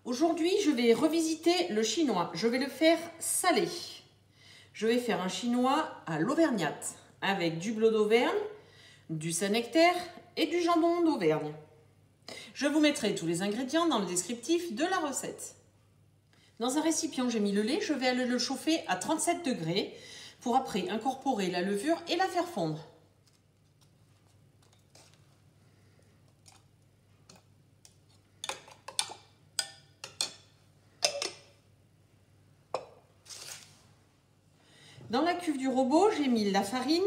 Aujourd'hui, je vais revisiter le chinois. Je vais le faire salé. Je vais faire un chinois à l'auvergnate avec du bleu d'Auvergne, du Saint-Nectaire et du jambon d'Auvergne. Je vous mettrai tous les ingrédients dans le descriptif de la recette. Dans un récipient, j'ai mis le lait. Je vais aller le chauffer à 37 degrés pour après incorporer la levure et la faire fondre. Dans la cuve du robot, j'ai mis la farine,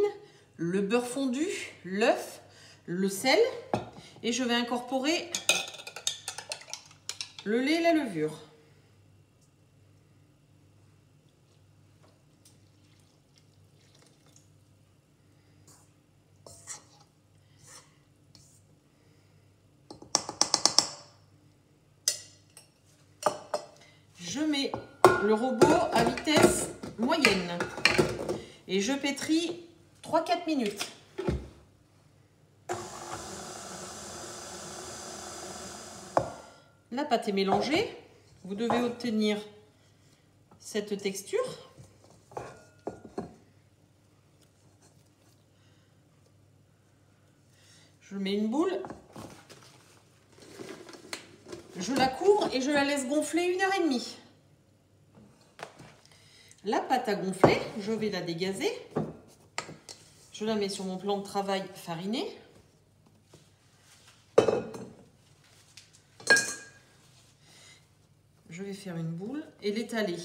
le beurre fondu, l'œuf, le sel et je vais incorporer le lait et la levure. Je mets le robot à vitesse moyenne et je pétris 3-4 minutes. La pâte est mélangée. Vous devez obtenir cette texture. Je mets une boule. Je la couvre et je la laisse gonfler 1h30. La pâte a gonflé, je vais la dégazer. Je la mets sur mon plan de travail fariné. Je vais faire une boule et l'étaler.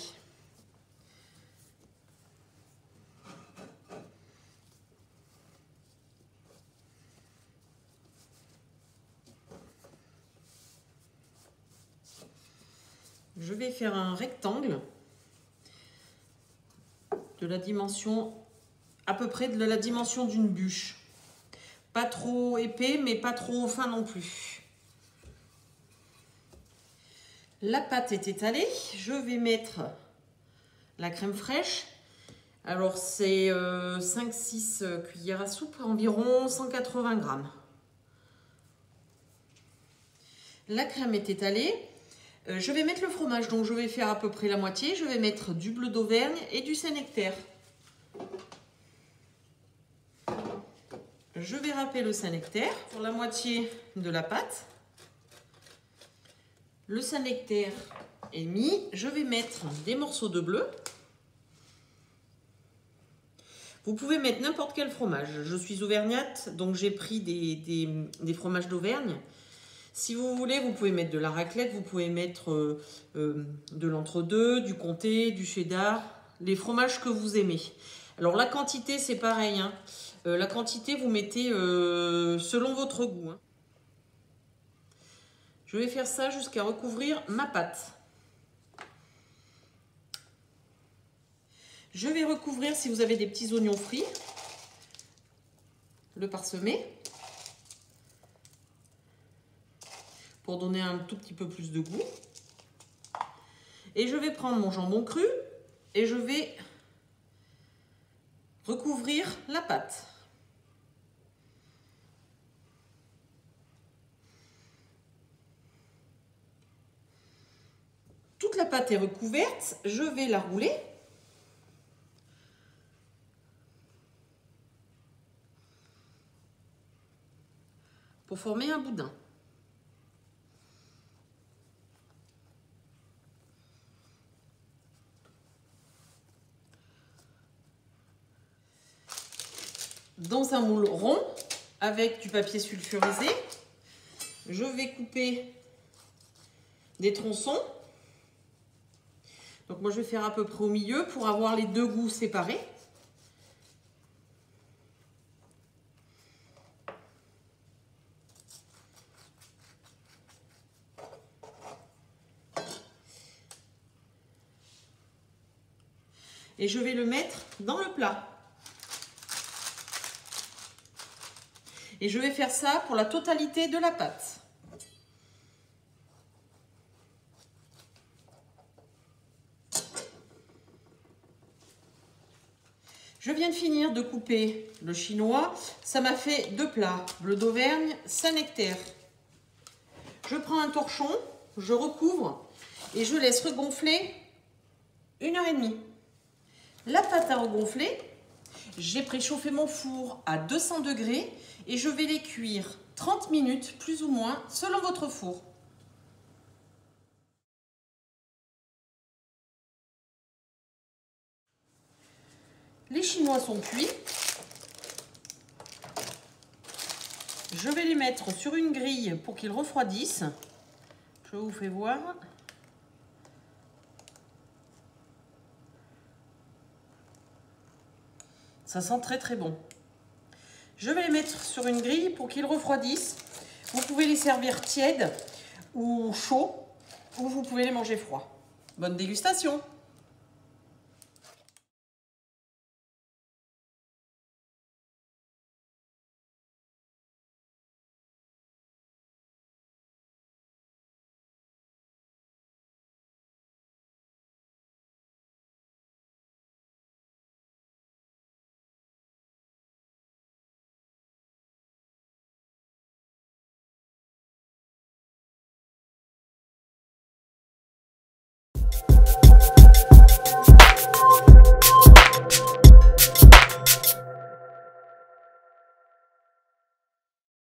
Je vais faire un rectangle de la dimension, à peu près de la dimension d'une bûche. Pas trop épais, mais pas trop fin non plus. La pâte est étalée. Je vais mettre la crème fraîche. Alors c'est 5-6 cuillères à soupe, environ 180 grammes. La crème est étalée. Je vais mettre le fromage, donc je vais faire à peu près la moitié. Je vais mettre du bleu d'Auvergne et du Saint-Nectaire. Je vais râper le Saint-Nectaire pour la moitié de la pâte. Le Saint-Nectaire est mis. Je vais mettre des morceaux de bleu. Vous pouvez mettre n'importe quel fromage. Je suis auvergnate, donc j'ai pris des fromages d'Auvergne. Si vous voulez, vous pouvez mettre de la raclette, vous pouvez mettre de l'entre-deux, du comté, du cheddar, les fromages que vous aimez. Alors la quantité, c'est pareil, hein. La quantité, vous mettez selon votre goût, hein. Je vais faire ça jusqu'à recouvrir ma pâte. Je vais recouvrir, si vous avez des petits oignons frits, le parsemer. Pour donner un tout petit peu plus de goût. Et je vais prendre mon jambon cru et je vais recouvrir la pâte. Toute la pâte est recouverte, je vais la rouler. Pour former un boudin. Dans un moule rond avec du papier sulfurisé, je vais couper des tronçons. Donc moi je vais faire à peu près au milieu pour avoir les deux goûts séparés. Et je vais le mettre dans le plat. Et je vais faire ça pour la totalité de la pâte. Je viens de finir de couper le chinois. Ça m'a fait 2 plats. Bleu d'Auvergne, Saint-Nectaire. Je prends un torchon, je recouvre et je laisse regonfler 1h30. La pâte à regonfler, j'ai préchauffé mon four à 200 degrés et je vais les cuire 30 minutes plus ou moins selon votre four. Les chinois sont cuits. Je vais les mettre sur une grille pour qu'ils refroidissent. Je vous fais voir. Ça sent très très bon. Je vais les mettre sur une grille pour qu'ils refroidissent. Vous pouvez les servir tièdes ou chauds, ou vous pouvez les manger froids. Bonne dégustation!